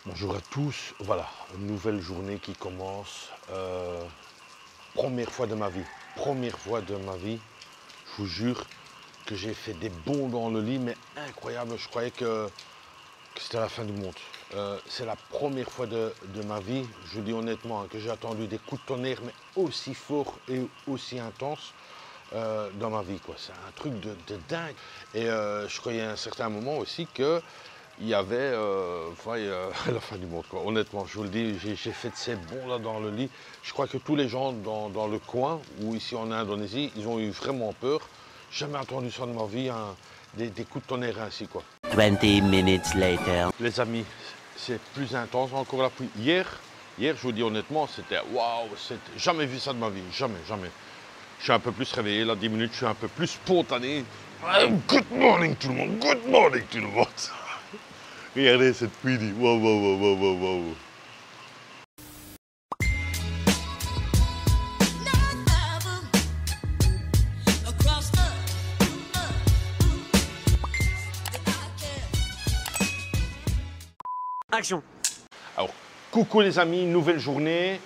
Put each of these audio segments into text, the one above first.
Bonjour à tous, voilà, une nouvelle journée qui commence. Première fois de ma vie, je vous jure que j'ai fait des bonds dans le lit, mais incroyable, je croyais que c'était la fin du monde. C'est la première fois de ma vie, je vous dis honnêtement, que j'ai attendu des coups de tonnerre, mais aussi forts et aussi intenses dans ma vie, quoi. C'est un truc de dingue. Et je croyais à un certain moment aussi que il y avait la fin du monde, quoi. Honnêtement, je vous le dis, j'ai fait de ces bons là dans le lit. Je crois que tous les gens dans le coin ou ici en Indonésie, ils ont eu vraiment peur. Jamais entendu ça de ma vie, hein, des coups de tonnerre ainsi, quoi. 20 minutes later. Les amis, c'est plus intense encore la pluie. Hier, je vous dis honnêtement, c'était waouh, jamais vu ça de ma vie, jamais, jamais. Je suis un peu plus réveillé, là, 10 minutes, je suis un peu plus spontané. Good morning tout le monde, good morning tout le monde. Regardez cette pluie, dit waouh, waouh, waouh, waouh, waouh. Action. Alors, coucou les amis, nouvelle journée.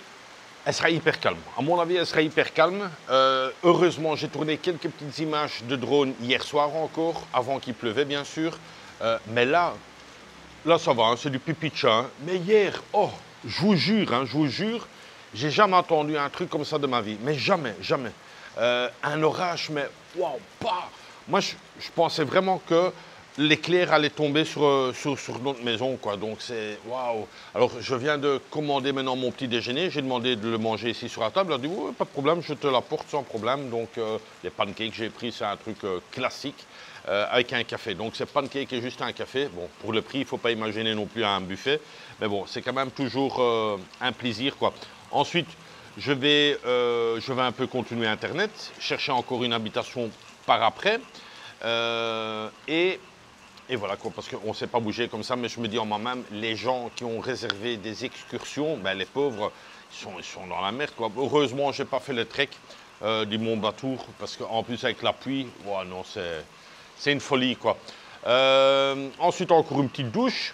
Elle sera hyper calme. À mon avis, elle sera hyper calme. Heureusement, j'ai tourné quelques petites images de drone hier soir encore, avant qu'il pleuvait bien sûr. Mais là ça va, hein, c'est du pipi de chat. Hein. Mais hier, oh, je vous jure, j'ai jamais entendu un truc comme ça de ma vie. Mais jamais, jamais. Un orage, mais waouh, pas. Moi, je pensais vraiment que l'éclair allait tomber sur notre maison, quoi. Donc c'est waouh. Alors je viens de commander maintenant mon petit déjeuner. J'ai demandé de le manger ici sur la table. Elle a dit ouais, pas de problème, je te l'apporte sans problème. Donc les pancakes que j'ai pris, c'est un truc classique avec un café. Donc c'est pancake et juste un café. Bon, pour le prix, il ne faut pas imaginer non plus un buffet. Mais bon, c'est quand même toujours un plaisir, quoi. Ensuite, je vais un peu continuer Internet, chercher encore une habitation par après. Et voilà, quoi, parce qu'on ne s'est pas bougé comme ça, mais je me dis en moi-même, les gens qui ont réservé des excursions, ben, les pauvres, ils sont dans la merde, quoi. Heureusement, je n'ai pas fait le trek du Mont Batour, parce qu'en plus, avec la pluie, oh, non, c'est une folie, quoi. Ensuite, encore une petite douche.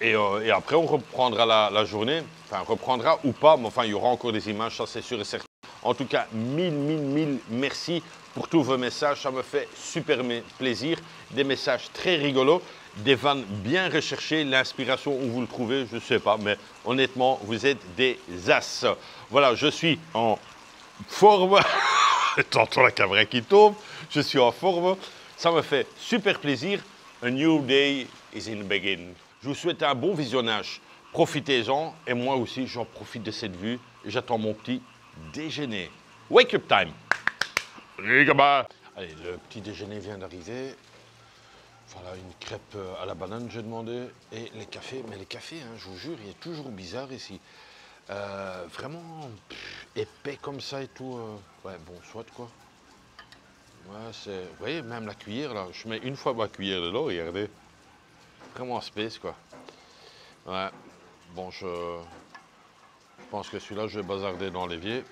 Et après, on reprendra la journée. Enfin, reprendra ou pas, mais enfin, il y aura encore des images, ça c'est sûr et certain. En tout cas, mille merci pour tous vos messages. Ça me fait super plaisir. Des messages très rigolos, des vannes bien recherchées. L'inspiration, où vous le trouvez, je ne sais pas. Mais honnêtement, vous êtes des as. Voilà, je suis en forme. Tantôt la caméra qui tombe. Je suis en forme. Ça me fait super plaisir. A new day is in the beginning. Je vous souhaite un bon visionnage. Profitez-en. Et moi aussi, j'en profite de cette vue. J'attends mon petit déjeuner. Wake up time. Allez, le petit déjeuner vient d'arriver. Voilà, une crêpe à la banane, j'ai demandé. Et les cafés. Mais les cafés, hein, je vous jure, il est toujours bizarre ici. Vraiment épais comme ça et tout. Ouais, bon, soit quoi. Ouais, vous voyez, même la cuillère, là. Je mets une fois ma cuillère dedans, regardez. Vraiment space, quoi. Ouais. Bon, je pense que celui-là, je vais bazarder dans l'évier.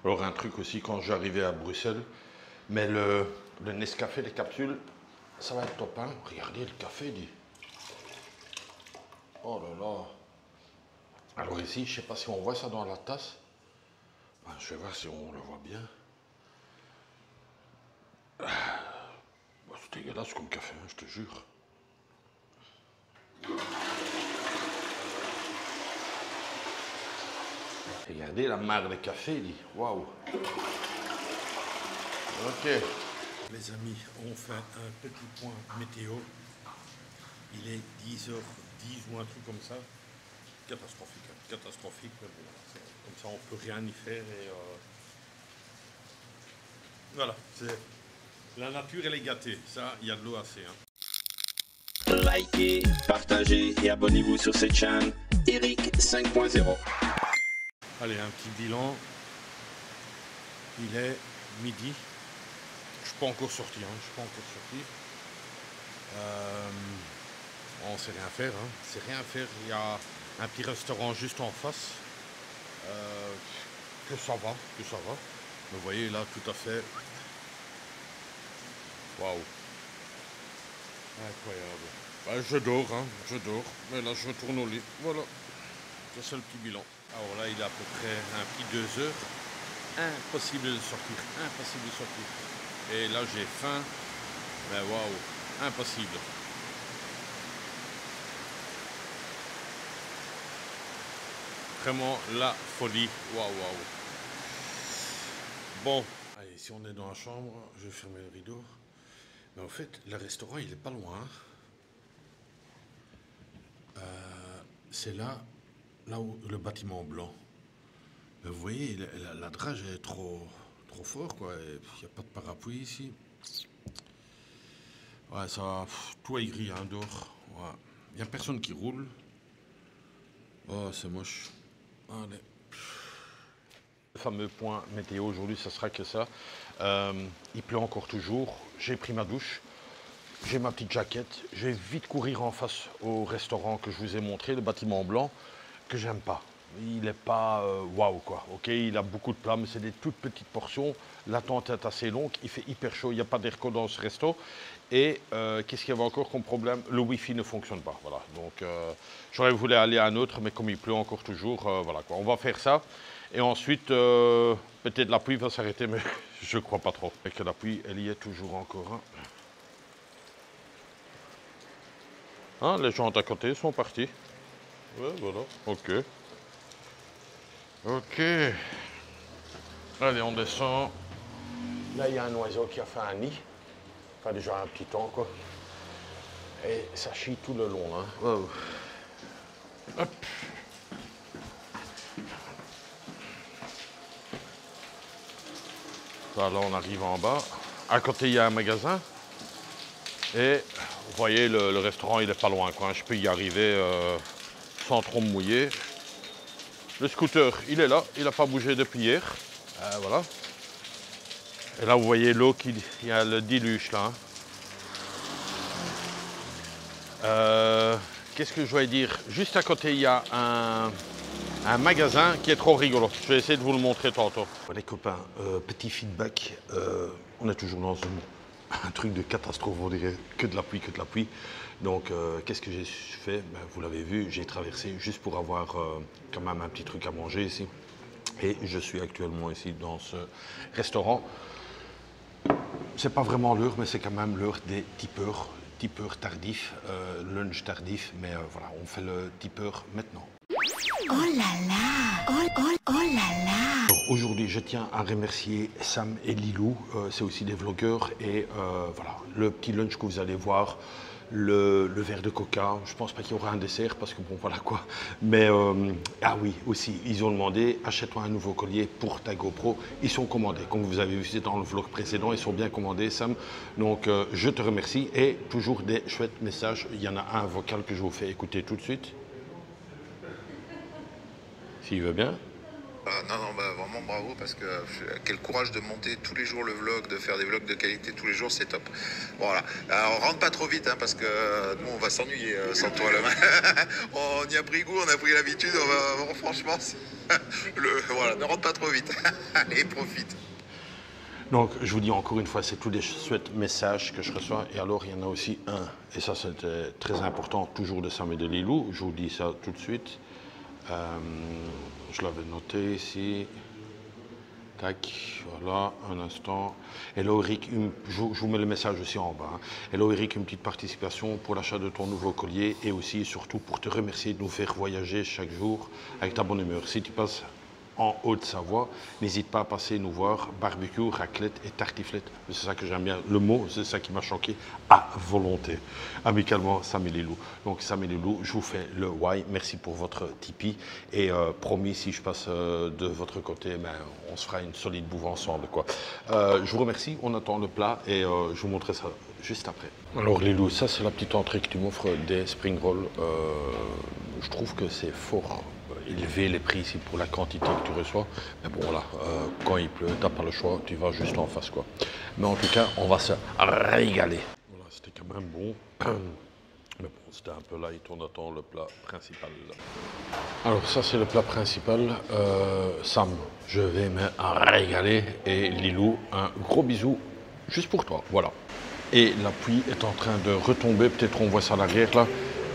Alors, un truc aussi, quand j'arrivais à Bruxelles, mais le Nescafé, les capsules, ça va être top, hein. Regardez le café, dit. Oh là là. Alors ici, je ne sais pas si on voit ça dans la tasse. Ben, je vais voir si on le voit bien. C'est dégueulasse comme café, hein, je te jure. Regardez la marque de café, dit. Waouh. Ok. Les amis, on fait un petit point météo. Il est 10h10 ou un truc comme ça. Catastrophique, hein, catastrophique. Mais bon, comme ça, on ne peut rien y faire. Et voilà, la nature, elle est gâtée. Ça, il y a de l'eau assez. Hein. Likez, partagez et abonnez-vous sur cette chaîne. Eric 5.0. Allez, un petit bilan. Il est midi. Je ne suis pas encore sorti. Hein. Je suis pas encore sorti. On ne sait rien faire. Hein. C'est rien faire. Il y a un petit restaurant juste en face. Que ça va. Vous voyez là, tout à fait. Waouh. Incroyable. Bah, je dors, hein, je dors. Mais là, je retourne au lit. Voilà. Ça, c'est le petit bilan. Alors là, il est à peu près un petit 2 heures. Impossible de sortir. Impossible de sortir. Et là, j'ai faim. Mais waouh, impossible. Vraiment la folie. Waouh, waouh. Bon. Allez, si on est dans la chambre, je vais fermer le rideau. Mais en fait, le restaurant, il est pas loin. C'est là où le bâtiment blanc. Mais vous voyez, la drage est trop fort, quoi. Il n'y a pas de parapluie ici. Ouais, ça, tout est gris, hein, dehors. Ouais. Il n'y a personne qui roule. Oh, c'est moche. Allez. Le fameux point météo aujourd'hui, ça sera que ça. Il pleut encore toujours. J'ai pris ma douche. J'ai ma petite jaquette. Je vais vite courir en face au restaurant que je vous ai montré, le bâtiment blanc, que j'aime pas. Il n'est pas waouh, quoi. Ok, il a beaucoup de plats, mais c'est des toutes petites portions. L'attente est assez longue. Il fait hyper chaud. Il n'y a pas d'airco dans ce resto. Et qu'est-ce qu'il y avait encore comme problème? Le Wi-Fi ne fonctionne pas. Voilà. Donc, j'aurais voulu aller à un autre, mais comme il pleut encore toujours, voilà, quoi. On va faire ça. Et ensuite, peut-être la pluie va s'arrêter, mais je ne crois pas trop. Et que la pluie, elle y est toujours encore. Hein. Hein, les gens à côté sont partis. Ouais, voilà. Ok. Ok. Allez, on descend. Là, il y a un oiseau qui a fait un nid. Enfin, déjà un petit temps, quoi. Et ça chie tout le long, hein. Wow. Hop. Là, on arrive en bas. À côté, il y a un magasin. Et vous voyez, le restaurant, il est pas loin, quoi. Je peux y arriver sans trop me mouiller. Le scooter, il est là. Il n'a pas bougé depuis hier. Voilà. Et là, vous voyez l'eau, il y a le déluge, là. Hein. Qu'est-ce que je vais dire? Juste à côté, il y a un magasin qui est trop rigolo. Je vais essayer de vous le montrer tantôt. Les copains, petit feedback. On est toujours dans un truc de catastrophe, on dirait que de la pluie, que de la pluie. Donc, qu'est-ce que j'ai fait? Ben, vous l'avez vu, j'ai traversé juste pour avoir quand même un petit truc à manger ici. Et je suis actuellement ici dans ce restaurant. C'est pas vraiment l'heure, mais c'est quand même l'heure des tipeurs. Tipeur tardif, lunch tardif, mais voilà, on fait le tipeur maintenant. Oh là là, oh là là. Aujourd'hui, je tiens à remercier Sam et Lilou, c'est aussi des vlogueurs, et voilà, le petit lunch que vous allez voir, le verre de coca, je pense pas qu'il y aura un dessert, parce que bon, voilà quoi, mais ah oui, aussi, ils ont demandé, achète-toi un nouveau collier pour ta GoPro, ils sont commandés, comme vous avez vu, c'était dans le vlog précédent, ils sont bien commandés, Sam, donc je te remercie, et toujours des chouettes messages, il y en a un vocal que je vous fais écouter tout de suite. S'il veut bien. Non, bah, vraiment bravo parce que quel courage de monter tous les jours le vlog, de faire des vlogs de qualité tous les jours, c'est top. Voilà. Alors rentre pas trop vite hein, parce que nous on va s'ennuyer sans toi là. On y a pris goût, on a pris l'habitude, franchement, voilà, ne rentre pas trop vite. Allez, profite. Donc, je vous dis encore une fois, c'est tous des chouettes messages que je reçois. Et alors, il y en a aussi un, et ça c'était très important, toujours de Sam et de Lilou. Je vous dis ça tout de suite. Je l'avais noté ici. Tac, voilà, un instant. Hello Eric, je vous mets le message aussi en bas. Hein. Hello Eric, une petite participation pour l'achat de ton nouveau collier et aussi et surtout pour te remercier de nous faire voyager chaque jour avec ta bonne humeur. Si tu passes en Haute-Savoie, n'hésite pas à passer nous voir. Barbecue, raclette et tartiflette. C'est ça que j'aime bien. Le mot, c'est ça qui m'a choqué. À volonté. Amicalement, Sam et Lilou. Donc, Sam et Lilou, je vous fais le why. Merci pour votre Tipeee. Et promis, si je passe de votre côté, ben, on se fera une solide bouffe ensemble, quoi. Je vous remercie. On attend le plat et je vous montrerai ça juste après. Alors, Lilou, ça, c'est la petite entrée que tu m'offres des spring rolls. Je trouve que c'est fort élevé les prix ici pour la quantité que tu reçois. Mais bon, voilà, quand il pleut, tu n'as pas le choix, tu vas juste en face, quoi. Mais en tout cas, on va se régaler. Voilà, c'était quand même bon. Mais bon, c'était un peu light, on attend le plat principal. Alors, ça, c'est le plat principal. Sam, je vais me régaler. Et Lilou, un gros bisou juste pour toi. Voilà. Et la pluie est en train de retomber. Peut-être on voit ça à l'arrière là.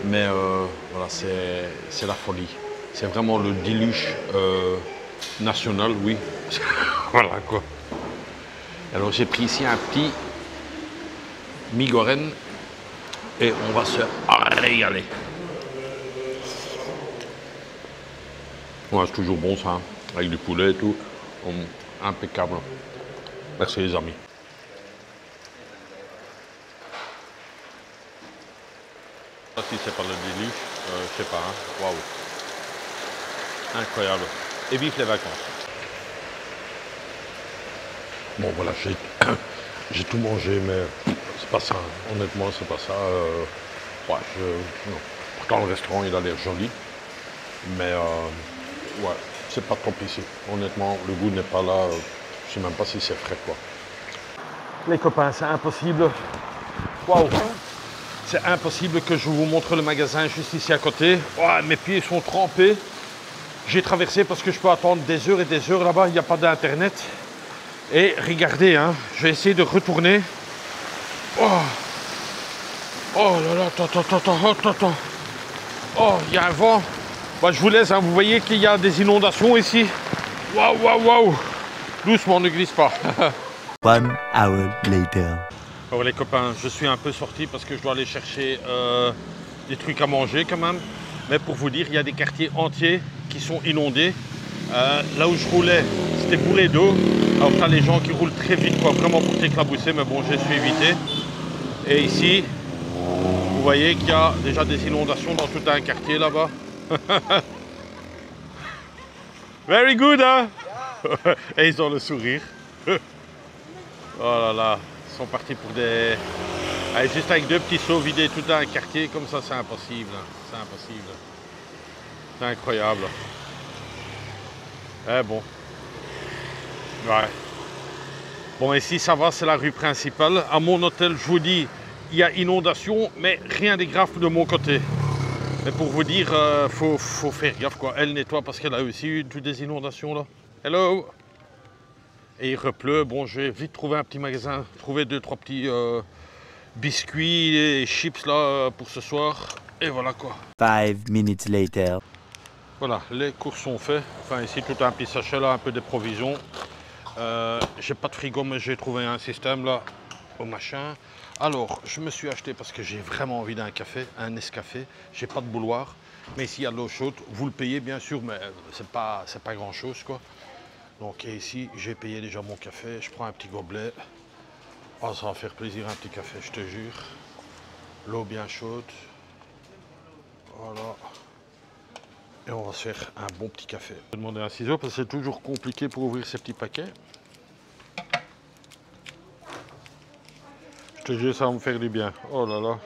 Mais voilà, c'est la folie. C'est vraiment le déluge national, oui. Voilà quoi. Alors j'ai pris ici un petit Migorène et on va se régaler. Ouais, c'est toujours bon ça, hein, avec du poulet et tout. Impeccable. Merci les amis. Si c'est pas le déluge, je sais pas, hein. Waouh. Incroyable. Et vive les vacances. Bon voilà, j'ai tout mangé, mais c'est pas ça. Hein. Honnêtement, c'est pas ça. Ouais, non. Pourtant, le restaurant, il a l'air joli. Mais ouais, c'est pas top ici. Honnêtement, le goût n'est pas là. Je sais même pas si c'est frais, quoi. Les copains, c'est impossible. Waouh! C'est impossible que je vous montre le magasin juste ici à côté. Ouais, mes pieds sont trempés. J'ai traversé parce que je peux attendre des heures et des heures là-bas. Il n'y a pas d'internet. Et regardez, hein, je vais essayer de retourner. Oh, oh là là, attends. Oh, il y a un vent. Bah, je vous laisse, hein, vous voyez qu'il y a des inondations ici. Waouh. Doucement, ne glisse pas. 1 hour later. Alors les copains, je suis un peu sorti parce que je dois aller chercher des trucs à manger quand même. Mais pour vous dire, il y a des quartiers entiers qui sont inondés. Là où je roulais, c'était bourré d'eau. Alors tu as les gens qui roulent très vite, quoi, vraiment pour t'éclabousser, mais bon, j'ai su éviter. Et ici, vous voyez qu'il y a déjà des inondations dans tout un quartier là-bas. Very good, hein? Et ils ont le sourire. Oh là là, ils sont partis pour des... Allez, juste avec 2 petits seaux, vider tout un quartier comme ça, c'est impossible. C'est impossible. C'est incroyable. Eh bon. Ouais. Bon, ici, ça va, c'est la rue principale. À mon hôtel, je vous dis, il y a inondation, mais rien de grave de mon côté. Mais pour vous dire, faut faire gaffe, quoi. Elle nettoie parce qu'elle a aussi eu toutes des inondations, là. Hello! Et il repleut. Bon, je vais vite trouver un petit magasin, trouver 2-3 petits biscuits et chips, là, pour ce soir. Et voilà, quoi. 5 minutes later. Voilà, les courses sont faites. Enfin, ici, tout un petit sachet, là, un peu de provisions. J'ai pas de frigo, mais j'ai trouvé un système, là, au machin. Alors, je me suis acheté, parce que j'ai vraiment envie d'un café, un Nescafé. J'ai pas de bouilloire. Mais ici, il y a de l'eau chaude. Vous le payez, bien sûr, mais c'est pas grand-chose, quoi. Donc, et ici, j'ai payé déjà mon café. Je prends un petit gobelet. Oh, ça va faire plaisir, un petit café, je te jure. L'eau bien chaude. Voilà. Et on va se faire un bon petit café. Je vais demander un ciseau parce que c'est toujours compliqué pour ouvrir ces petits paquets. Je te jure, ça va me faire du bien. Oh là là.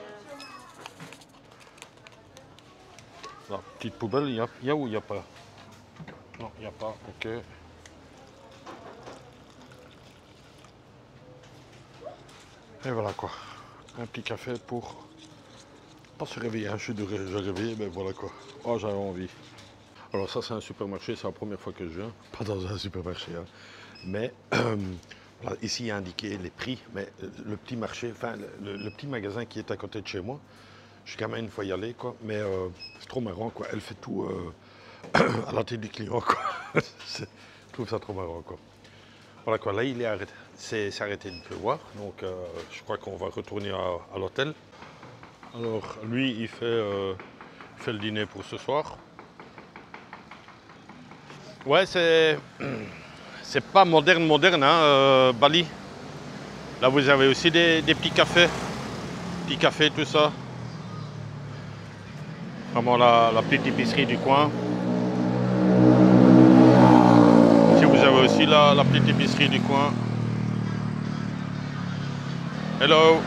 La petite poubelle, il y a ou il n'y a pas? Non, il n'y a pas, ok. Et voilà quoi. Un petit café pour pas se réveiller. Hein. Je suis déjà réveillé, mais voilà quoi. Oh, j'avais envie. Alors ça c'est un supermarché, c'est la première fois que je viens, pas dans un supermarché, hein. Mais voilà, ici il y a indiqué les prix, mais le petit marché, enfin le petit magasin qui est à côté de chez moi, je suis quand même une fois y aller, quoi, mais c'est trop marrant, quoi, elle fait tout à la tête du client, quoi. Je trouve ça trop marrant, quoi. Voilà quoi, là il est arrêté, c'est arrêté de pleuvoir, donc je crois qu'on va retourner à l'hôtel. Alors lui il fait le dîner pour ce soir. Ouais, c'est pas moderne, hein, Bali. Là, vous avez aussi des petits cafés. Petits cafés, tout ça. Vraiment la petite épicerie du coin. Ici, vous avez aussi la petite épicerie du coin. Hello.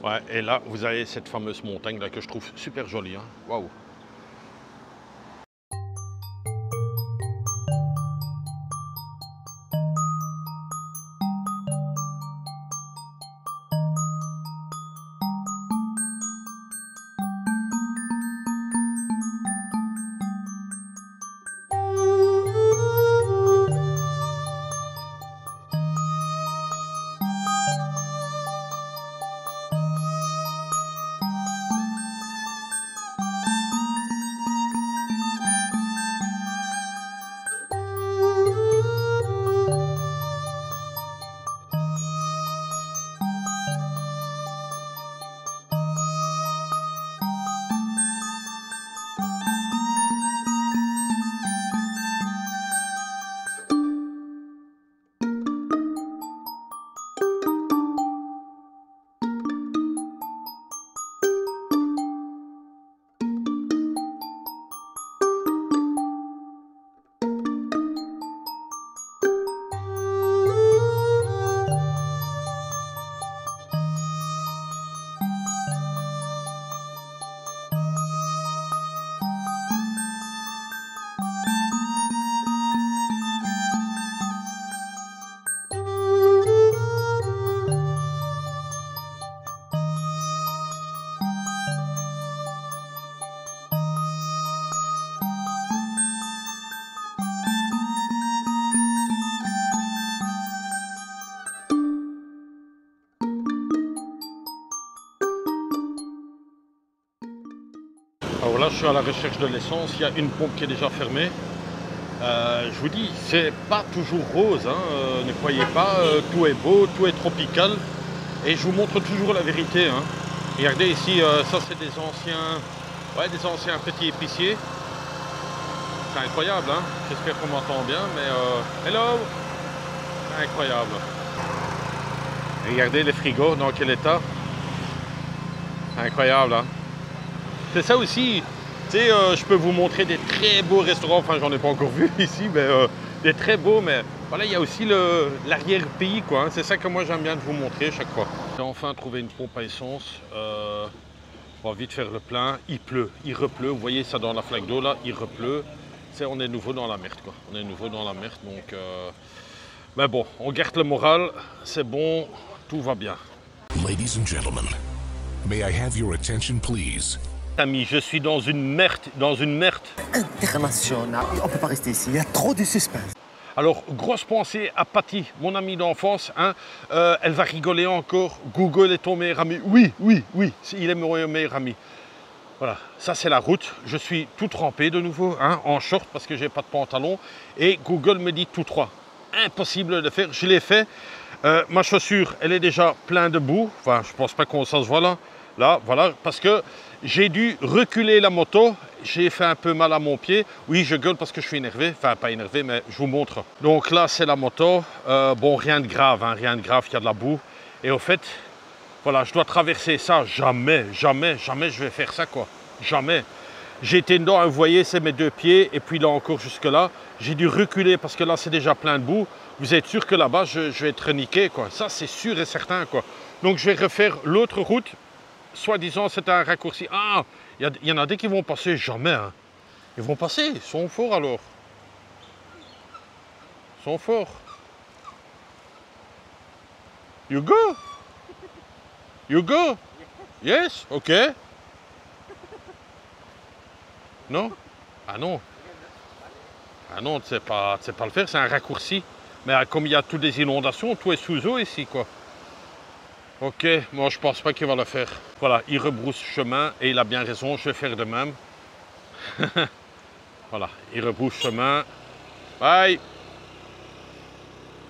Ouais, et là, vous avez cette fameuse montagne là que je trouve super jolie. Hein. Waouh! je suis à la recherche de l'essence. Il y a une pompe qui est déjà fermée. Je vous dis, c'est pas toujours rose, hein. Ne croyez pas, tout est beau, tout est tropical. Et je vous montre toujours la vérité, hein. Regardez ici, ça c'est des anciens petits épiciers. C'est incroyable, hein. J'espère qu'on m'entend bien, mais hello. C'est incroyable. Regardez les frigos, dans quel état. Incroyable, hein. C'est ça aussi. Tu sais, je peux vous montrer des très beaux restaurants, enfin j'en ai pas encore vu ici, mais des très beaux, mais voilà, il y a aussi l'arrière-pays, quoi, hein. C'est ça que moi j'aime bien de vous montrer chaque fois. J'ai enfin trouvé une pompe à essence, on va vite faire le plein, il pleut, il repleut, vous voyez ça dans la flaque d'eau là, il repleut, on est nouveau dans la merde, quoi, on est nouveau dans la merde, donc, mais bon, on garde le moral, c'est bon, tout va bien. Ladies and gentlemen, may I have your attention please? Amis, je suis dans une merde, International. On peut pas rester ici, il y a trop de suspense. Alors, grosse pensée à Patty, mon amie d'enfance, hein. Elle va rigoler encore. Google est ton meilleur ami. Oui, il est mon meilleur ami. Voilà, ça c'est la route. Je suis tout trempé de nouveau, hein, en short parce que j'ai pas de pantalon. Et Google me dit tout droit. Impossible de faire, je l'ai fait. Ma chaussure, elle est déjà pleine de boue. Enfin, je pense pas qu'on ça se voit là. Là, voilà, parce que j'ai dû reculer la moto, j'ai fait un peu mal à mon pied. Oui, je gueule parce que je suis énervé, enfin pas énervé, mais je vous montre. Donc là, c'est la moto. Bon, rien de grave, hein, rien de grave, il y a de la boue. Et au fait, voilà, je dois traverser ça. Jamais je vais faire ça, quoi. Jamais. J'ai été dedans, vous voyez, c'est mes deux pieds, et puis là encore jusque-là. J'ai dû reculer parce que là, c'est déjà plein de boue. Vous êtes sûr que là-bas, je vais être niqué, quoi. Ça, c'est sûr et certain, quoi. Donc, je vais refaire l'autre route. Soi-disant, c'est un raccourci. Ah, il y en a des qui vont passer, jamais. Hein. Ils vont passer, ils sont forts alors. Ils sont forts. You go? You go? Yes? Ok. Non? Ah non. Ah non, tu sais pas le faire, c'est un raccourci. Mais comme il y a toutes des inondations, tout est sous eau ici, quoi. Ok, moi je pense pas qu'il va le faire. Voilà, il rebrousse chemin et il a bien raison, je vais faire de même. Voilà, il rebrousse chemin. Bye.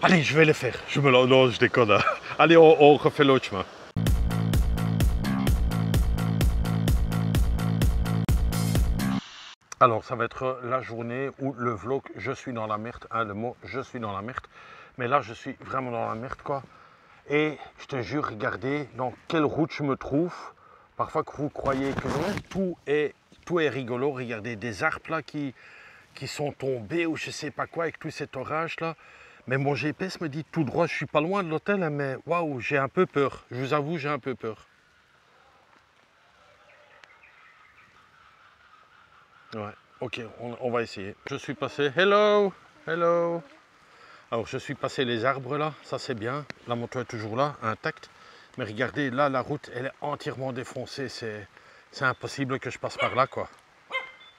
Allez, je vais le faire. Non, je déconne. Hein. Allez, on refait l'autre chemin. Alors, ça va être la journée où le vlog « Je suis dans la merde », hein, le mot « Je suis dans la merde ». Mais là, je suis vraiment dans la merde, quoi. Et je te jure, regardez dans quelle route je me trouve. Parfois que vous croyez que non, tout est rigolo. Regardez des arbres là qui sont tombés ou je sais pas quoi avec tout cet orage là. Mais mon GPS me dit tout droit, je suis pas loin de l'hôtel, hein, mais waouh, j'ai un peu peur. Je vous avoue, j'ai un peu peur. Ouais, ok, on va essayer. Je suis passé, hello. Alors, je suis passé les arbres là, ça c'est bien. La moto est toujours là, intacte. Mais regardez, là, la route, elle est entièrement défoncée. C'est impossible que je passe par là, quoi.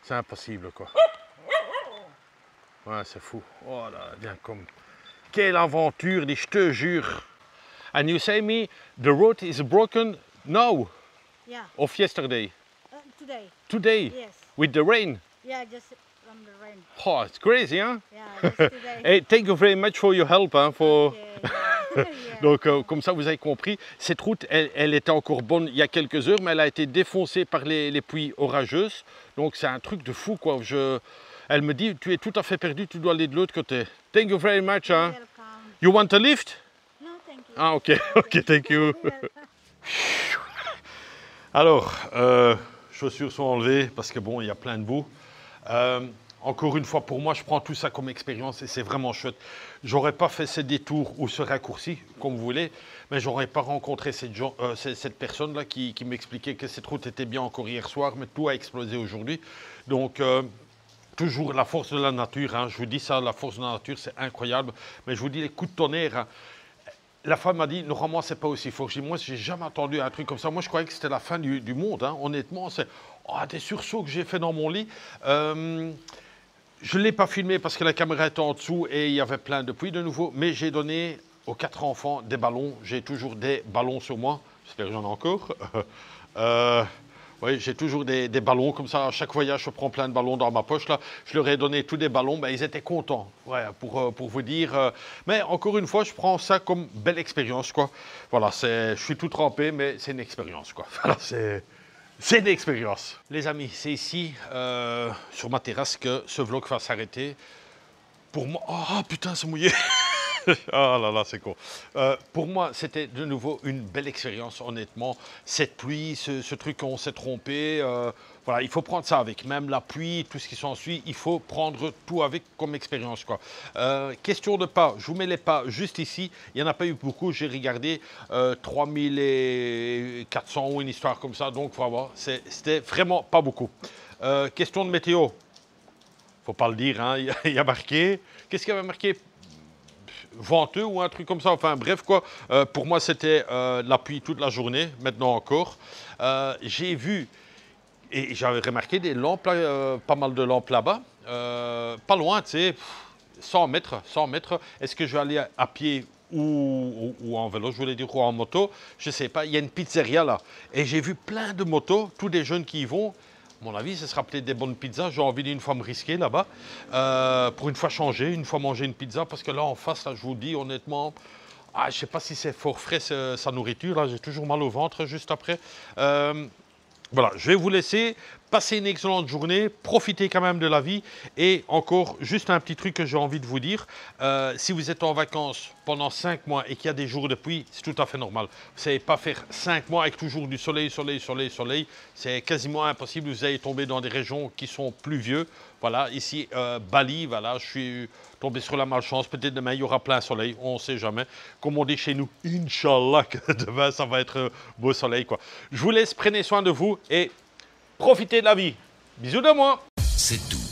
C'est impossible, quoi. Ouais, c'est fou. Oh là, bien comme... Quelle aventure, je te jure. And you say me, the road is broken now? Yeah, Of yesterday? today. Today? Yes. With the rain? Yeah, just from the rain. Oh, it's crazy, hein? Yeah, just today. Hey, thank you very much for your help, hein, for... Okay, yeah. Yeah. Donc, comme ça, vous avez compris, cette route, elle était encore bonne il y a quelques heures, mais elle a été défoncée par les pluies orageuses. Donc, c'est un truc de fou, quoi. Elle me dit, tu es tout à fait perdu, tu dois aller de l'autre côté. Thank you very much. Hein. Welcome. You want a lift? No, thank you. Ah, ok, ok, thank you. Alors, chaussures sont enlevées parce que bon, il y a plein de boue. Encore une fois, pour moi, je prends tout ça comme expérience et c'est vraiment chouette. J'aurais pas fait ce détour ou ce raccourci, comme vous voulez, mais j'aurais pas rencontré cette personne-là qui m'expliquait que cette route était bien encore hier soir, mais tout a explosé aujourd'hui. Donc, toujours la force de la nature, hein, je vous dis ça, la force de la nature, c'est incroyable. Mais je vous dis, les coups de tonnerre, hein, la femme m'a dit, normalement, c'est pas aussi fort. Je dis, moi, j'ai jamais entendu un truc comme ça. Moi, je croyais que c'était la fin du monde, hein. Honnêtement, c'est des sursauts que j'ai fait dans mon lit. Je ne l'ai pas filmé parce que la caméra était en dessous et il y avait plein de pluie de nouveau, mais j'ai donné aux 4 enfants des ballons. J'ai toujours des ballons sur moi, j'espère que j'en ai encore. Oui, j'ai toujours des ballons comme ça. À chaque voyage, je prends plein de ballons dans ma poche. Là. Je leur ai donné tous des ballons. Ben, ils étaient contents, ouais, pour vous dire. Mais encore une fois, je prends ça comme belle expérience, quoi. Voilà, je suis tout trempé, mais c'est une expérience, quoi. Voilà, c'est une expérience. Les amis, c'est ici, sur ma terrasse, que ce vlog va s'arrêter. Pour moi... Oh, putain, c'est mouillé. Ah là là, c'est con. Pour moi, c'était de nouveau une belle expérience, honnêtement. Cette pluie, ce truc on s'est trompé, voilà, il faut prendre ça avec. Même la pluie, tout ce qui s'ensuit, il faut prendre tout avec comme expérience, quoi. Question de pas, je vous mets les pas juste ici. Il n'y en a pas eu beaucoup, j'ai regardé 3400 ou une histoire comme ça. Donc, voilà, c'était vraiment pas beaucoup. Question de météo. Faut pas le dire, hein, il y a marqué. Qu'est-ce qu'il y avait marqué? Venteux ou un truc comme ça, enfin bref quoi, pour moi c'était la pluie toute la journée, maintenant encore. J'ai vu, et j'avais remarqué des lampes, pas mal de lampes là-bas, pas loin, tu sais, 100 mètres. Est-ce que je vais aller à pied ou en vélo, je voulais dire, ou en moto, je sais pas, il y a une pizzeria là, et j'ai vu plein de motos, tous des jeunes qui y vont. À mon avis, ce sera peut-être des bonnes pizzas. J'ai envie d'une fois me risquer là-bas. Pour une fois changer, une fois manger une pizza. Parce que là, en face, là, je vous dis honnêtement, je ne sais pas si c'est fort frais sa nourriture. Là, j'ai toujours mal au ventre juste après. Voilà, je vais vous laisser. Passez une excellente journée. Profitez quand même de la vie. Et encore, juste un petit truc que j'ai envie de vous dire. Si vous êtes en vacances pendant 5 mois et qu'il y a des jours de pluie, c'est tout à fait normal. Vous ne savez pas faire 5 mois avec toujours du soleil. C'est quasiment impossible. Vous allez tomber dans des régions qui sont pluvieuses. Voilà, ici, Bali, voilà, je suis tombé sur la malchance. Peut-être demain, il y aura plein soleil. On ne sait jamais. Comme on dit chez nous, Inch'Allah, que demain, ça va être beau soleil, quoi. Je vous laisse, prenez soin de vous et profitez de la vie. Bisous de moi. C'est tout.